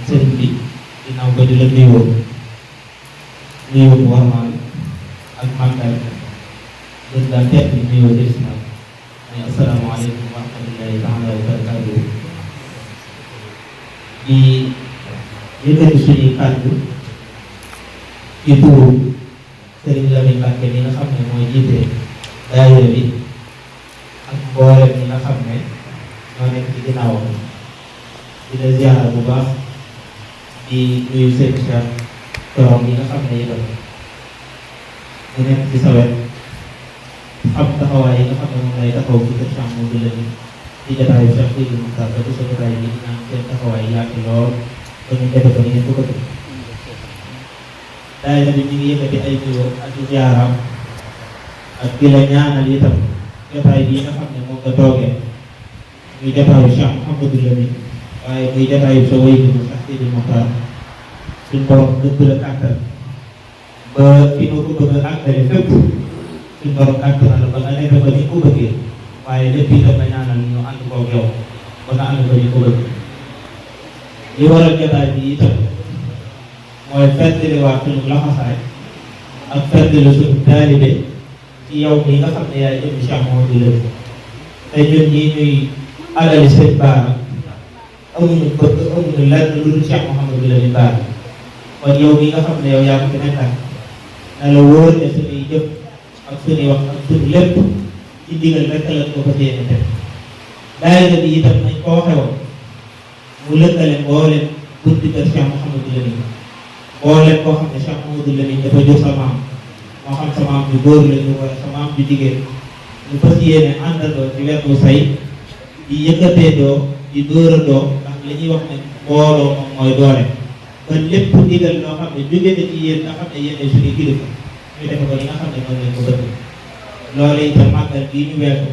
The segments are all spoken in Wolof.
sëriñ bi ginnaaw ba di la nuyoo bu warmaal ak màggal gën gaa tedd nuyoo lislaam mooy asalaamaaleykum wa rahmatullahi taala wa barakaatuhu. di yëkkati suñuy kàddu ci turu Sëriñ Lamin Mbàkke mi nga xam ne mooy jiite daayira bi ak mboolem ñi nga xam ne ñoo nekk ci ginnaawam di la ziyaara bu baax di nuyu seen Cheikh Torom yi nga xam ne itam mu nekk ci sa wet xam taxawaay yi nga xam ne moom lay taxaw ci kër Cheikh Modou Lamine ci jotaayu Cheikh Sidi Mokhtar ba ci sa jotaay bi ñaan seen taxawaay yaatu lool ba ñu defe ko ni ngeen ko bëgg. daayira bi ñu ngi yëkkati ay nuyoo ak ziyaara ak di la ñaanal itam jotaay bii nga xam ne moom nga toogee muy jotaayu Cheikh Mouhamadou Lamine waaye muy jotaayu sa wéyjur Cheikh Sidi Mokhtar suñ borom dëgg la kàttan ba fi nga ko bëgg a àggale fépp suñ borom kàttan la ba nga nekk ba ni ko bëggee waaye lépp itam nga ñaanal ñu ànd koog yow ba nga ànd ko ni ko bëgg. li waral jotaay bi itam mooy feddliwaat suñu laxasaay ak feddli suñu taalibe ci yow mi nga xam ne yaay jëm Cheikh Mouhamadou Lamine te ñun ñii ñuy alali sëñ Baara amuñu bëgg amuñu lenn lu dul Cheikh Mouhamadou Lamine Baara kon yow mi nga xam ne yow yaa ko fi nekkal na la wóor ne suñuy jëf ak suñuy wax ak suñu lépp ci ndigal rek la ko fas yéene def. daayira bi itam nañ ko waxe woon mu lëkkale mboolem bunti kër Cheikh Mouhamadou Lamine mboolem koo xam ne Cheikh Mouhamadou Lamine dafa jur sa maam moo xam sa maam ju góor la ñu wala sa maam ju jigéen ñu fas yéene àndandoo ci wetu say di yëkkateendoo di dóorandoo ndax li ñuy wax ne mbooloo moom mooy doole. kon lépp ndigal loo xam ne jóge na ci yéen nga xam ne yéen suñu kilifa ñu defe ko li nga xam ne noonu lañ ko bëgg. loolu itam màggal bii ñu weesu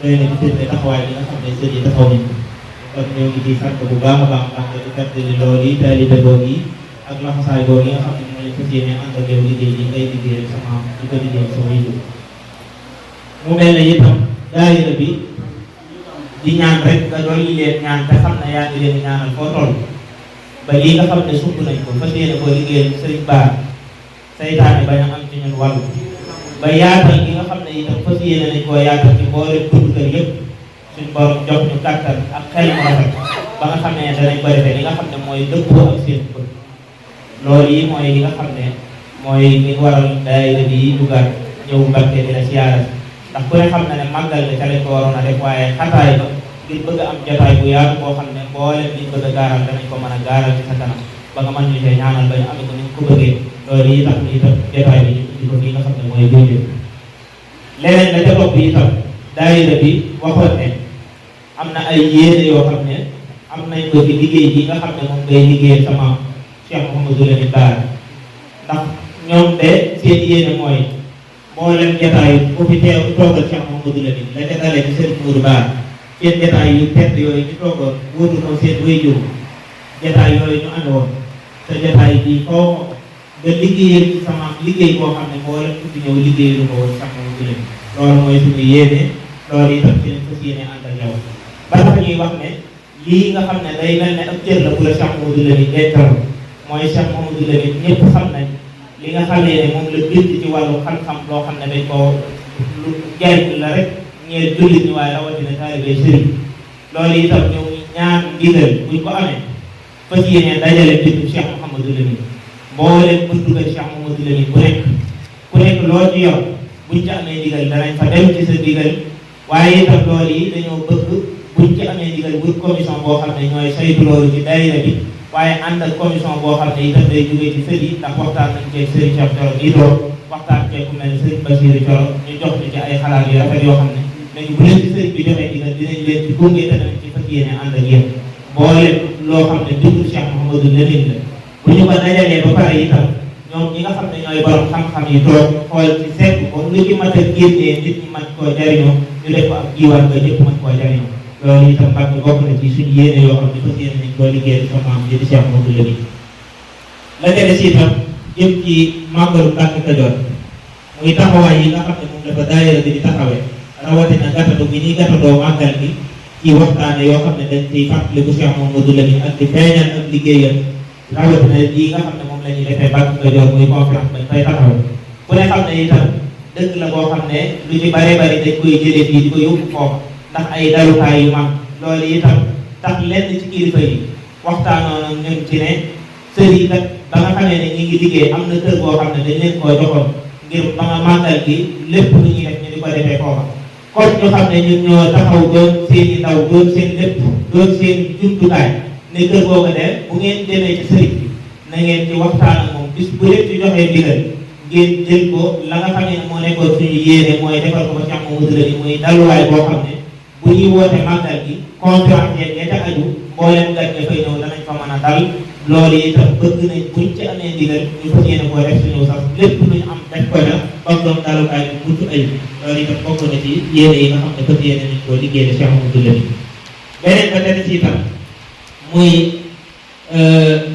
doy na ci tëdd taxawaay bi nga xam ne sëñ yi taxaw nañ ko kon ñoo ngi ciy sant bu baax a baax ndax di fàttali loolu yi taalibe boobu yi ak laxasaay boobu yi nga xam ne moo leen fas yéene ànd ak yow liggéey yi ngay liggéeyal sa maam di ko liggéeyal sa waajur. mu mel ne itam daayira bi di ñaan rek nga dolli leen ñaan te xam ne yaa ngi leen ñaanal foo toll ba lii nga xam ne sumb nañ ko fas yéene koo liggéeyal sëriñ Baar saytaane bañ a am ci ñun wàllu ba yaatal gi nga xam ne itam fas yéene nañ koo yaatal ci mboolem tudd kër yëpp suñ borom jox ñu kàttan ak xel mu rafet ba nga xam ne danañ ko defee li nga xam ne mooy dëppoo ak seen bët. loolu yi mooy li nga xam ne mooy li waral daayira bi dugaat ñëw Mbàkke di la siyaara ndax ku ne xam na ne màggal ne ca lañ ko waroon a def waaye xataay ba ngir bëgg a am jotaay bu yaatu boo xam ne mboolem liñ bëgg a gaaral danañ ko mën a gaaral ci sa kanam ba nga mën ñu see ñaanal ba ñu amee ko ni ko bëggee loolu yi tax itam jotaay bi ñu indi ko fi nga xam ne mooy jóge. leneen la ca topp itam daayira bi waxoon ne am na ay yéene yoo xam ne am nañ ko ci liggéey bi nga xam ne moom ngay liggéeyal sama Cheikh Mouhamadou Lamine Bara ndax ñoom de seen yéene mooy mboolem jotaay bu fi teew toogal Cheikh Mouhamadou Lamine la ca dalee ci seen Mourou Bara seen jotaay yu tedd yooyu ñu toogoon wóotu ko seen waajur jotaay yooyu ñu ànd woon te jotaay bii foo nga liggéeyal ci sama liggéey boo xam ne mboolem ku fi ñëw liggéeyalu ko woon Cheikh Mouhamadou Lamine loolu mooy suñu yéene loolu itam ci lañ fas yéene ànd ak yow ba tax ñuy wax ne lii nga xam ne day mel ne ab cër la bu la Cheikh Mouhamadou Lamine dencal mooy Cheikh Mouhamadou Lamine ñëpp xam nañ li nga xam ne moom la bind ci wàllu xam-xam loo xam ne dañ koo lu jariñ la rek ñeel jullit ñi waaye rawatina taalibe sëriñ loolu itam ñu ñaan ndigal buñ ko amee fas yéene dajale bindu Cheikh Mouhamadou Lamine mboolem buntu kër Cheikh Mouhamadou Lamine ku nekk loo ci yor buñ ci amee ndigal danañ fa dem ci sa ndigal waaye itam loolu yi dañoo bëgg buñ ci amee ndigal bu commission boo xam ne ñooy saytu loolu ci daayira bi waaye ànd ak commission boo xam ne itam day jógee ci sëriñ ndax waxtaan nañ ceeg sëriñ Cheikh Thioro yi doon waxtaan ceeg ku mel ne sëriñ Bassirou Thioro ñu jox ñu ci ay xalaat yu rafet yoo xam ne léegi bu leen ci sëriñ bi joxee ndigal dinañ leen ci gunge te danañ ci fas yéene ànd ak yéen mboolem loo xam ne bindu Cheikh Mouhamadou Lamine la bu ñu ko dajalee ba pare itam ñoom ñi nga xam ne ñooy borom xam-xam yi toog xool ci seet ko lu ci mat a génnee nit ñi mën koo jariñoo ñu def ko ak jiwaat ba ñëpp mën koo jariñoo loolu itam Mbàkke bokk na ci suñu yéene yoo xam ne fas yéene nañ koo liggéey sama maam ji di Cheikh Mouhamadou Lamine la ca des itam jëm ci màggalu Mbàkke Kajoor muy taxawaay yi nga xam ne moom dafa daayira bi di taxawee rawatina gàttandoo gi ñuy gàttandoo màggal gi ci ci waxtaane yoo xam ne dañ ciy fàttaliku Cheikh Mamadou Lamine ak di feeñal ak liggéeyam rawatina yi nga xam ne moom la ñuy defee Mbàkke Kajoor muy conférence bañ fay taxaw ku ne xam ne itam dëkk la boo xam ne lu ci bare bari dañ koy jëlee fii di ko yóbbu foofu ndax ay dalukaay yu mag loolu itam tax lenn ci kilifa yi waxtaanoon ñun ci ne sëriñ kat ba nga xamee ne ñi ngi liggéey am na kër boo xam ne dañ leen koo joxoon ngir ba nga màggal gi lépp lu ñuy def ñu di ko defee foofa kon ñu xam ne ñun ñoo taxaw doon seen i ndaw doon seen lépp doon seen jumtukaay ne kër boobu de bu ngeen demee ci sëriñ bi na ngeen ci waxtaan ak moom bis bu lépp ci joxee ndigal ngeen jël ko la nga xam ne moo nekkoon suñu yéene mooy defal ko ba Cheikh Mamadou Lamine muy daluwaay boo xam ne bu ñuy woote màggal gi conférence yeeg ya ca aju mbooleem gat dafay ñëw danañ fa mën a dal loolu itam bëgg nañ buñ ci amee ndigal ñu fas yéene koo def suñu sax lépp lu ñu am def ko la comme doom dalukaay bi mucc ayib loolu itam bokk na ci yéene yi nga xam ne fas yéene nañ koo liggéey Cheikh Mamadou Lamine beneen ba tey ci itam muy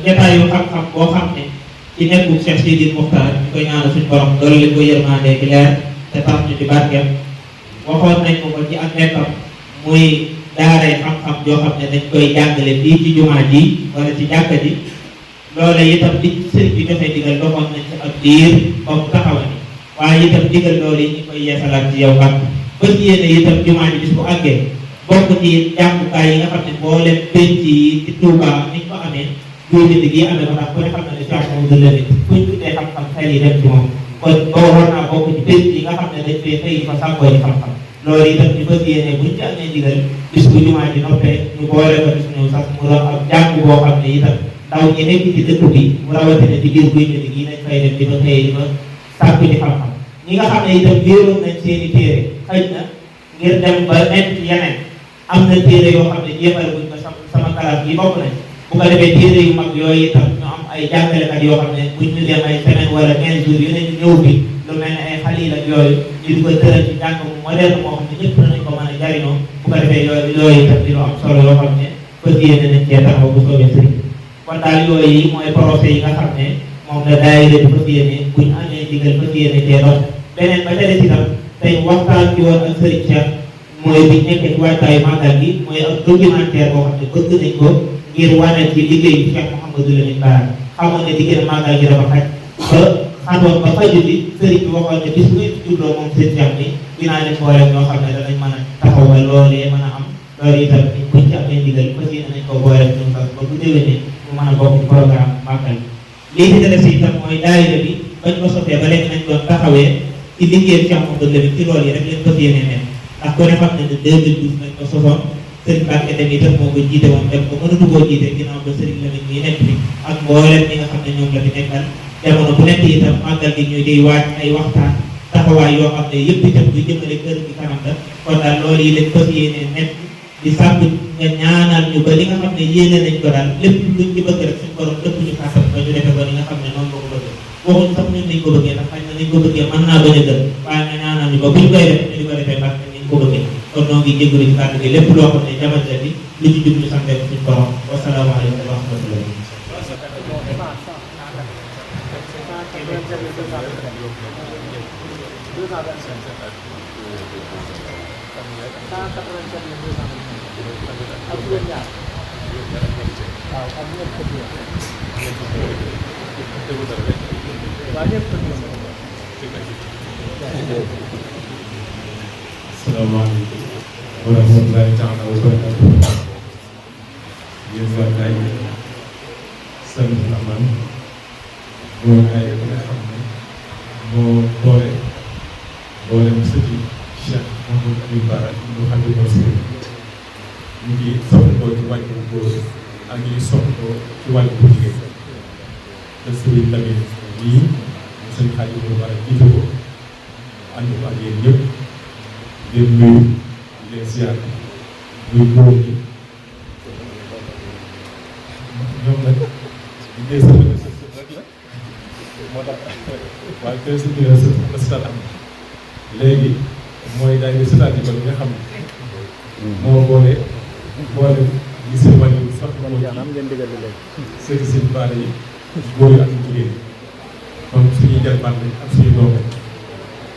jataayu xam-xam boo xam ne ci nekkul Cheikh Sidi Mokhtar ñu koy ñaanal suñu borom loolu lañ ko yërmandee ci leer te tax ñu di barkeem waxoon nañ ko ko ci ak nekkam muy daaray xam-xam yoo xam ne dañ koy jàngale fii ci jumaa ji wala ci jàkka ji loolu itam di sëriñ bi joxe digal doxoon nañ ci ak diir comme taxawa ni waaye itam digal loolu yi ñu koy yeesalaat ci yow kat ba ci yéene itam jumaa ji bis bu àggee bokk ci jàngukaay yi nga xam ne mboolem penc yi ci Touba niñ ko amee juróomi gi amee ba tax ku ne xam na ne Cheikh Mamadou Lamine buñ tuddee xam-xam xel yi dem ci moom kon boo war naa bokk ci penc yi nga xam ne dañ fee xëy fa sàkkoo yi xam-xam loolu itam ñu fas yéene buñ ci amee ndigal bis bu jumaa ji noppee ñu boole ko bis ñëw sax mu doon ab jàng boo xam ne itam ndaw ñi nekk ci dëkk bi mu rawatina ci biir guy midi gi nañ fay dem di fa xëy di fa sàkku ci xam-xam ñi nga xam ne itam biiroon nañ seen i téere xëy na ngir dem ba nekk ci yeneen am na téere yoo xam ne jéemal buñ ko sama classe yi bokk nañ bu ko defee téere yu mag yooyu itam ñu am ay jàngalekat yoo xam ne buñ ñu dem ay semaine wala 15 jours yu ne ñu ñëw bi lu mel ne ay xalil ak yooyu ñu di ko tëral ci jàng mu moderne moo xam ne ñëpp nañ ko mën a jariñoo bu ko defee yooyu itam di lu am solo yoo xam ne fas yéene nañ cee taxaw bu soobee sëriñ kon daal yooyu mooy procès yi nga xam ne moom la daayira di fas yéene buñ amee digal fas yéene cee dox beneen ba tey itam tey waxtaan ci woon ak sëriñ Cheikh mooy bi nekkee ci waajtaayu màggal gi mooy ak documentaire boo xam ne bëgg nañ ko ngir wane ci liggéeyu Cheikh Mouhamadou Lamine Bara xamoon ne diggante màggal gi dafa xaj ba xatoon ba faju bi sëriñ bi waxoon ne bis bu ngeen ci juddoo moom sëriñ Cheikh ni dinaa leen boole ñoo xam ne danañ mën a taxawal loolee mën a am loolu itam buñ ci amee ndigal fas yéene nañ ko boole ñun sax ba bu déwénee mu mën a bokk ci programme màggal bi lii ci des itam mooy daayira bi bañ ko sotee ba léegi nañ doon taxawee ci liggéeyu Cheikh Mouhamadou Lamine ci loolu yi rek leen fas yéene ne ndax ku ne xam ne 2012 lañ ko sosoon sëriñ Mbacke dem itam moo ko jiite woon dem ko mënatu koo jiite ginnaaw ba sëriñ Lamine ñi nekk fi ak mboolem ñi nga xam ne ñoom la fi nekkal jamono bu nekk itam màggal gi ñuy di waaj ay waxtaan taxawaay yoo xam ne yëpp itam du jëmale kër gi kanam la kon daal loolu yi lañ fas yéene nekk di sàkku nga ñaanal ñu ba li nga xam ne yéene nañ ko daal lépp luñ ci bëgg rek suñu borom lépp ñu kàttan ba ñu defe ko li nga xam ne noonu la ko bëggee waxuñ sax ñun nañ ko bëggee ndax xëy na nañ ko bëggee mën naa bañ a gën waaye nga ñaanal ñu ba buñ koy def ñu di ko defee ndax nañ ko bëggee kon noo ngi jégalu ci kàddu gi lépp loo xam ne jamono bi lu ci jub ñu sante ko suñu borom wasalaamaaleykum wa rahmatulah. Assalamualaikum warahmatullahi taala wabarakatuh. Yéen waa daay sant aman moo ay nga xam ne moo boole mu sëti Cheikh Mouhamadou Lamine Bara ñu xam ne mooy sëriñ ñu ngi soppandoo ci wàllu bu góor ak ñu ngi soppandoo ci wàllu bu jigéen te sëriñ Lamine nii sëñ Xaadim Bara jiite ko ànd ko ak yéen ñëpp di nuyu di leen ziar muy góor ñi ñoom nag di dee sa rek la moo tax waaye kër si biir la sëtaat am léegi mooy daay di sëtaat yi ba nga xam ne moo boole li seen wàññi bi sax moo ci sëti seen baale yi góor yi ak jigéen donc suñuy jarbaat lañ ak suñu doom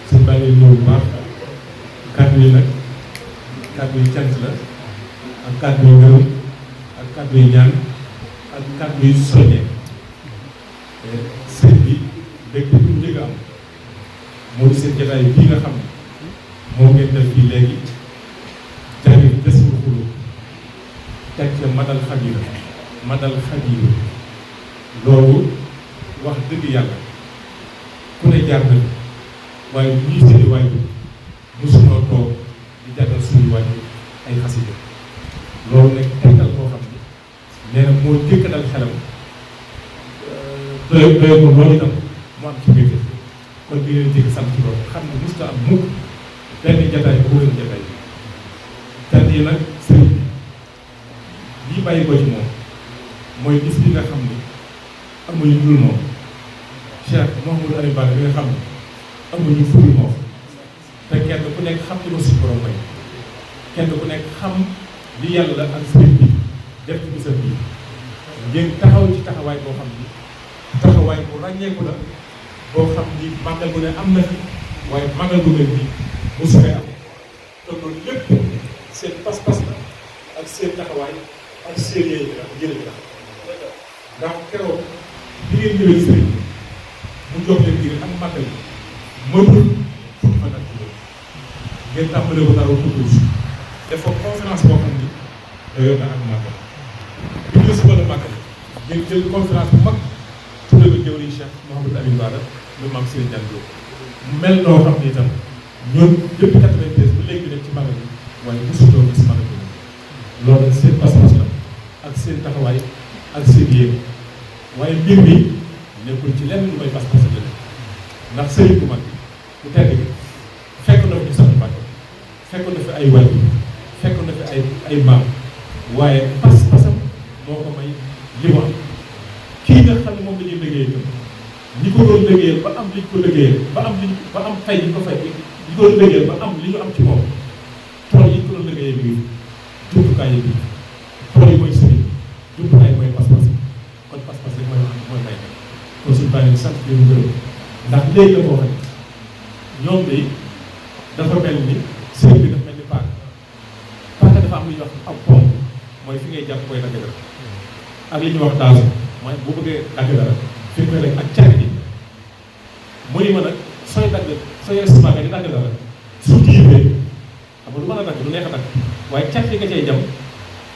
suñu bàyyi ñëw bu baax kàddu yi nag kàddu yi cant la kàddu yu ngërëm ak kàddu yu ñaan ak kàddu yu soññee sëñ bi dëkk bi ñu njëkk a am moo di seen jotaay bii nga xam ne moo ngeen def fii léegi jari des bu xulu teg ca madal xabira loolu wax dëgg yàlla ku ne jaar na waaye ñii seeni waajur mosunoo toog di jàngal suñuy waajur ay xasida loolu nag tegtal koo xam ne nee na moo jëkk dal xelam doy ko loolu itam mu am ci mbir kon bi leen jëkk sant ci loolu xam ne mosut a am mukk benn jataay bu gën jataay bi cant yi nag sëriñ bi lii bàyyi ko ci moom mooy bis bi nga xam ne amuñu dul moom Cheikh Mouhamadou Aliou Bara bi nga xam ne amuñu ful moom te kenn ku nekk xam ni ko suñu borom may kenn ku nekk xam li yàlla ak sëriñ bi def ci bisam bi ngeen taxaw ci taxawaay boo xam ni taxawaay bu ràññeeku la boo xam ni màggal bu ne am na fi waaye màggal bu mel nii mosu fee am te loolu lépp seen pas-pas la ak seen taxawaay ak seen yéene la jërëjëf la ndax keroog bi ngeen ñëwee sëriñ mu jox leen ngir ak màggal bi mënul fukki fan ak juróom ngeen tàmbale ko dara tuuti def ko conférence boo xam ni doyoon na ak màggal bi ñu la suba la màggal ngeen jël conférence bu mag tuddee ko jëwriñ Cheikh Mouhamadou Aliou Bara le maam Serigne Diallo mu mel noo xam ni itam ñun depuis 93 ba léegi def ci màggal bi waaye mosuloo gis màggal bi loolu nag seen pas-pas la ak seen taxawaay ak seen yéene waaye mbir mi nekkul ci lenn lu may pas-pas la ndax sëriñ bu mag bi ku tedd gi fekk na fi sax Mbàkke fekk na fi ay waajur fekk na fi ay maam waaye pas-pasam moo ko may li mu am kii nga xam ne moom la ñuy liggéey itam ñi ko doon liggéeyal ba am li ñu ko liggéeyal ba am fay yi ko fay ñi ko doon liggéeyal ba am li ñu am ci moom tool yi ñu ko doon liggéeyal bi jumtukaay yi bi tool yi mooy sëriñ jumtukaay yi mooy pas-pas kon pas-pas rek mooy may kon suñu bàyyi sant bi mu gërëm ndax léegi la ko waxee ñoom de dafa mel ni sëriñ bi dafa mel ni paaka dafa am lu ñuy wax ab pont mooy fi ngay jàpp koy dagg dara ak li ñuy wax taasu mooy boo bëggee dagg dara fi koy rek ak cari bi mu ni ma nag sooy estimé di dagg dara su tiibee xam nga lu mën a dagg lu neex a dagg waaye cat yi nga cay jam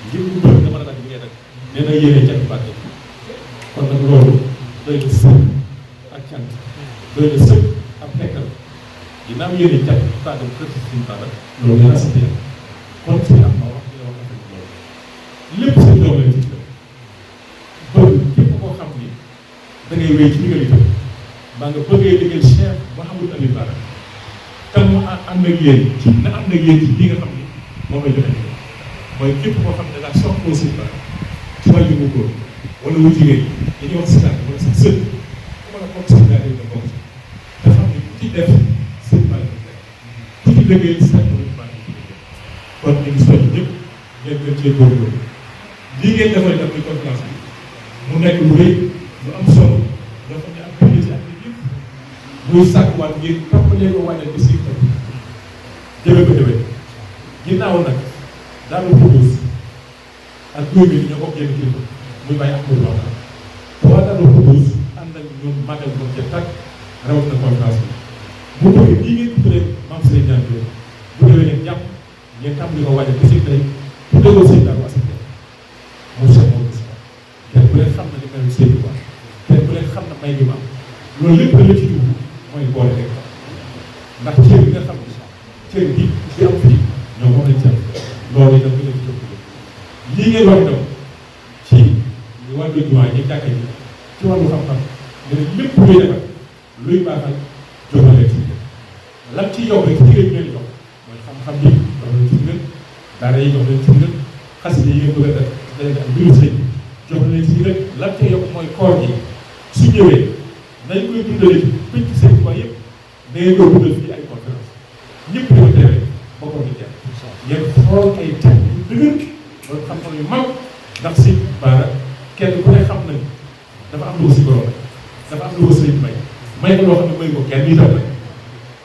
ngir lu bëri nga mën a dagg bi ngay dagg nee na yéenee cat bi bàtte kon nag loolu doy na sëkk ak cant doy na sëkk ab tekkal ginnaaw yéene cat bi taa dem kër si suñu taala loolu dina sant yàlla kon si am ma wax dina wax affaire bi loolu lépp seen doom lañ ci bëgg képp koo xam ni da ngay wéy ci ndigal itam mbaa nga bëggee liggéey Cheikh Mouhamadou Aliou Bara te mu ànd ak yéen na ànd ak yéen ci li nga xam ni moom lay joxe mooy képp koo xam ne daal soxla si Bara ci wàllu bu góor wala wu jigéen dañuy wax si tànk wala sax sët ku mën a bokk si daal nga bokk te xam ni ku ci def seen Bara ku ci liggéey si tànk wala Bara kon ñu ngi soññ ñëpp ngeen gën cee góorgóorlu lii ngeen defal itam muy conférence bi mu nekk lu rëy lu am solo loo xam ne am nañu ci ak yëpp muy sàkkuwaat ngir toppalee ko wàññi bis yi tam jëme ko déwén ginnaaw nag daal Xuddoos ak góor gi ñoo bokk yenn kilifa muy bàyyi ak muy waxtaan te waa daal Xuddoos ànd ak ñoom màggal ko ca tàkk rawatina conférence bi bu bëggee bii ngeen tuddee maam Serigne Diallo bu déwee ngeen jàpp ngeen tàmbali ko wàññi bis yi tey tuddee ko Serigne Diallo Assane moom Cheikh moom gis kenn ku leen xam na li may seen bi quoi kenn ku leen xam na may bi ma am loolu lépp la ci dugg mooy boole rek ndax cër bi nga xam ne cër bi di am fii ñoom moom lañ ci am loolu itam ñu leen ci jóg lii ngeen wax itam ci wàllu jumaa ñi jàkka ji ci wàllu xam-xam ne lépp luy defar luy baaxal joxale ci lan ci yow rek ci ngeen leen jox mooy xam-xam bi jox leen ci ngeen daara yi jox leen ci ngeen xasida yi ngeen bëgg a def dañu am mbiru sëñ jox leen ci ngeen lan ci yokk mooy koor gi su ñëwee nañ koy dundalee ci pénc seen quoi yëpp da ngeen koy dundal fii ay conférence ñëpp dafa teewee ba ko di jeex ngeen xool ay thèmes yu dëgër loolu xam-xam yu mag ndax si Bara kenn ku ne xam nañ dafa am lu ko si borom dafa am lu ko sëriñ may ko loo xam ne may ko kenn itam rek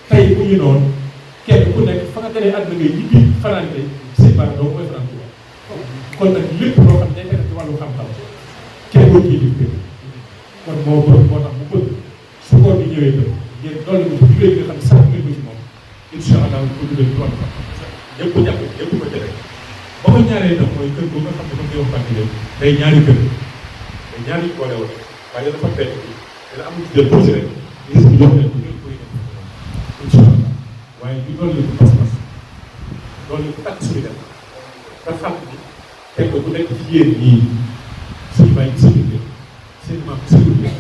tey bu ñu noonu kenn ku nekk fa nga gënee àdduna ngay ñibbi fanaan tey si Bara doo mooy fanaan Tuuba kon nag lépp loo xam ne day ci wàllu xam-xam kenn ko kii di kon moo tax mu bëgg su koor bi ñëwee ba ngeen dolli ko ci nga xam ne sax ngeen ko ci moom incha allah ko dugal ci wàllu xam-xam ñëpp ko jàpp ñëpp ko jëlee ba ko ñaaree itam mooy kër boobu nga xam ne ba koy wax fàttali day ñaari kër day ñaari boole woon waaye dafa fekk dina amul ci jël projet rek gis nga jox leen bu ngeen koy def incha allah waaye ñu dolli ko pas-pas dolli ko takk suñu dem nga xam ni teg ko bu nekk ci yéen ñii suñu bàyyi suñu biir seen maam suñu biir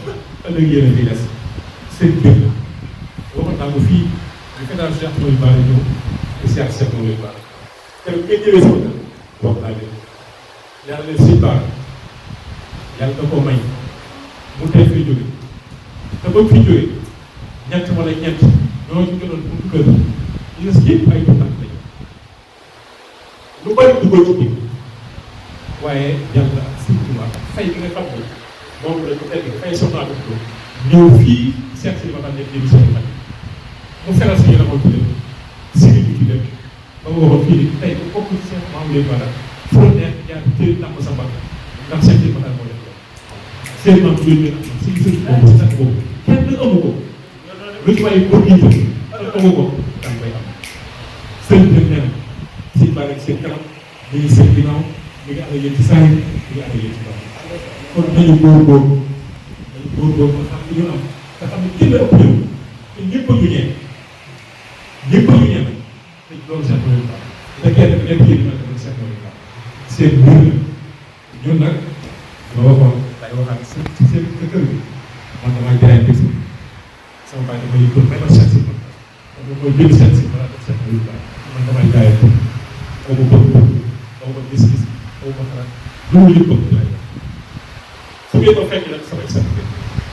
ëllëg yéen a fi des seen biir la waxoon naa ko fii ñu fédération Cheikh Mawlid Bara ñëw te Cheikh Mawlid Bara keroog ngeen ñëwee sama kër wax naa leen yàlla leen Sëñ Bara yàlla da koo may mu tey fi jóge te ba fi jóge ñett wala ñett ñoo ci gënoon buntu kër yi des yëpp ay tuutànk lañu lu bari duggoo ci biir waaye yàlla surtout fay bi nga xam ne moom la ko tegg fay soxnaa ko ko ñëw fii seet si li ma daan def jëmi seen fan mu feral si ñu la ko tuddee siri bi ci dem ba ma waxoon fii nii tey bu bokk ci seen Mawlid Bara foo neex jaar téye namm sa mbagg ndax seen li ma daan moo def loolu seen maam bu leen am si sëñ boobu si sax boobu kenn amu ko lu ci waaye boo jiite amu ko daan koy am sëñ bi nee na Sëñ Bara seen kanam ñu ngi seen ginnaaw ñu ngi ànd ak yéen ci saa yi ñu ngi ànd ak yéen ci kaw kon nañu góorgóorlu nga xam li ñu am nga xam ne kenn ëpp ñëw te ñëpp a ñu ñee ñëpp a ñu ñee nag te loolu Cheikh Mawlid Bara da kenn ku nekk yéen a defal Cheikh Mawlid Bara seen mbir la ñun nag ma waxoon day waxaat ci seen kër gi man damay jaay bés sama baay damay yëngu may ma seet si man dama koy jënd seet si ma def Cheikh Mawlid Bara man damay jaayee ko xaw ma bëgg xaw ma gis-gis xaw ma xalaat lu mu yëg bëgg laay wax su ngeen ko fekk nag sama expliqué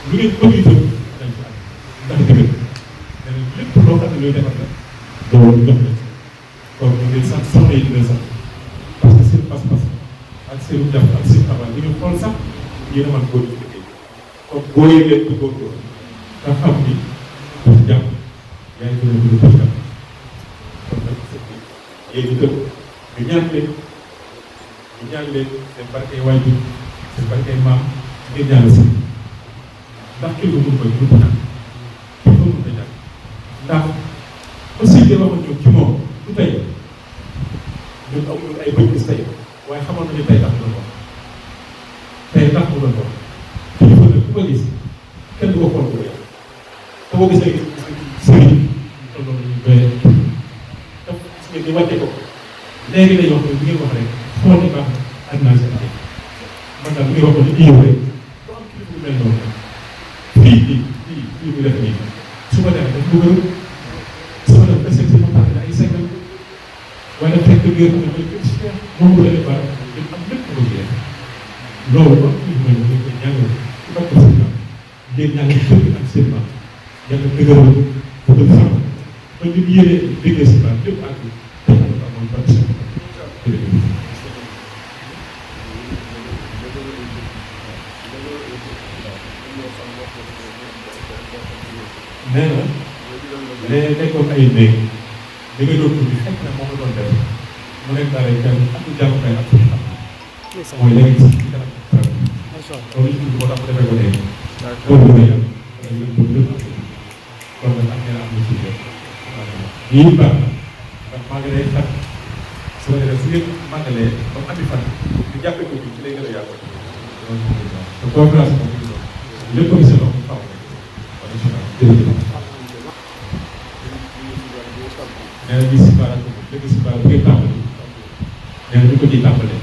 lu ngeen bëgg itam dañ ko am ndax dëgg la mais lépp loo xam ne luy defar la loolu jox leen kon ñu ngi sant soxna yi dina sax parce que seen pas-pas ak seen jàpp ak seen tabax li ñu xool sax yéen a mën góor ñu liggéey kon boo yëgee ko góor nga xam ni pour jàpp yaa ngi gën a gën a pour jàpp kon nag yéen itam ñu ñaan leen seen barkey waajur seen barkey maam ngeen ñaanal si ndax kii lu mun koy mun ko ñàkk kii lu mun ko ñàkk ndax aussi de waxoon ñoom ci moom du tey ñun amuñu ay bëj gis tey waaye xamoon nañu tey tax mu doon wax tey tax mu doon wax kilifa nag ku ko gis kenn du ko xool bu ko yàq te boo gisee sëriñ te loolu ñu doyee te gis ngeen ni wàcce ko léegi lay wax ne bu ngeen wax rek xool ni baax ak naa seen ay man daal bu ngeen waxoon ni yow rek bu am kilifa bu mel noonu fii mu def nii su ma demee daf bëgg su ma def presque ma tànn ay segment waaye nag fekk ngeen ko mooy expert moom bu demee baax ngeen am lépp ko ci def loolu ba ñu mel ne dañ koy ñaanal ci bokk si ñoom ngeen ñaanal kër ak seen maam yàlla dëgëral ko dëgg sax ba ñu yéene déggee si baax lépp àgg te yàlla amoon ban si nee na léegi nekkoon ay néeg li nga doon tudd fekk na moom la doon def mu nekk daal ay kenn ak jàngukaay ak suñu xam mooy léegi ci kanam loolu ñu moo tax mu defee ko léegi loolu la yàlla wala yéen pour lépp kon nag am ngeen am na ci biir yii baax na ndax maa ngi lay xat su ma defee su ngeen màggalee ba mu andi fan ñu jàppee ko ci lay gën a yàgg te conférence moom lépp a seen loxo xaw jërëjëf nee na bii si baaraam léegi si baaraam ngay tàmbali nee na ñu ko ciy tàmbalee.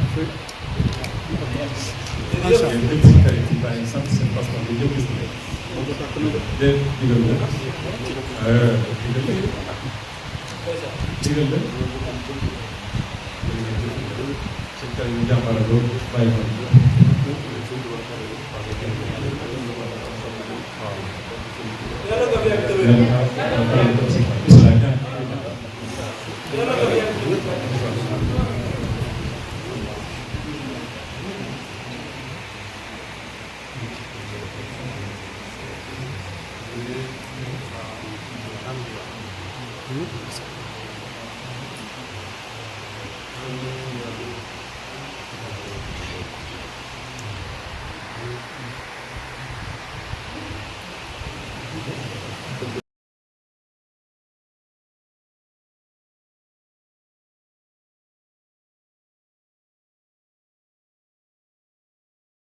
macha allah léegi si kër yi si bàyyi sant seen passeport bi ñëpp gis nañu leen digal la digal la seen kër yi jàmbara loolu bàyyi ko waaw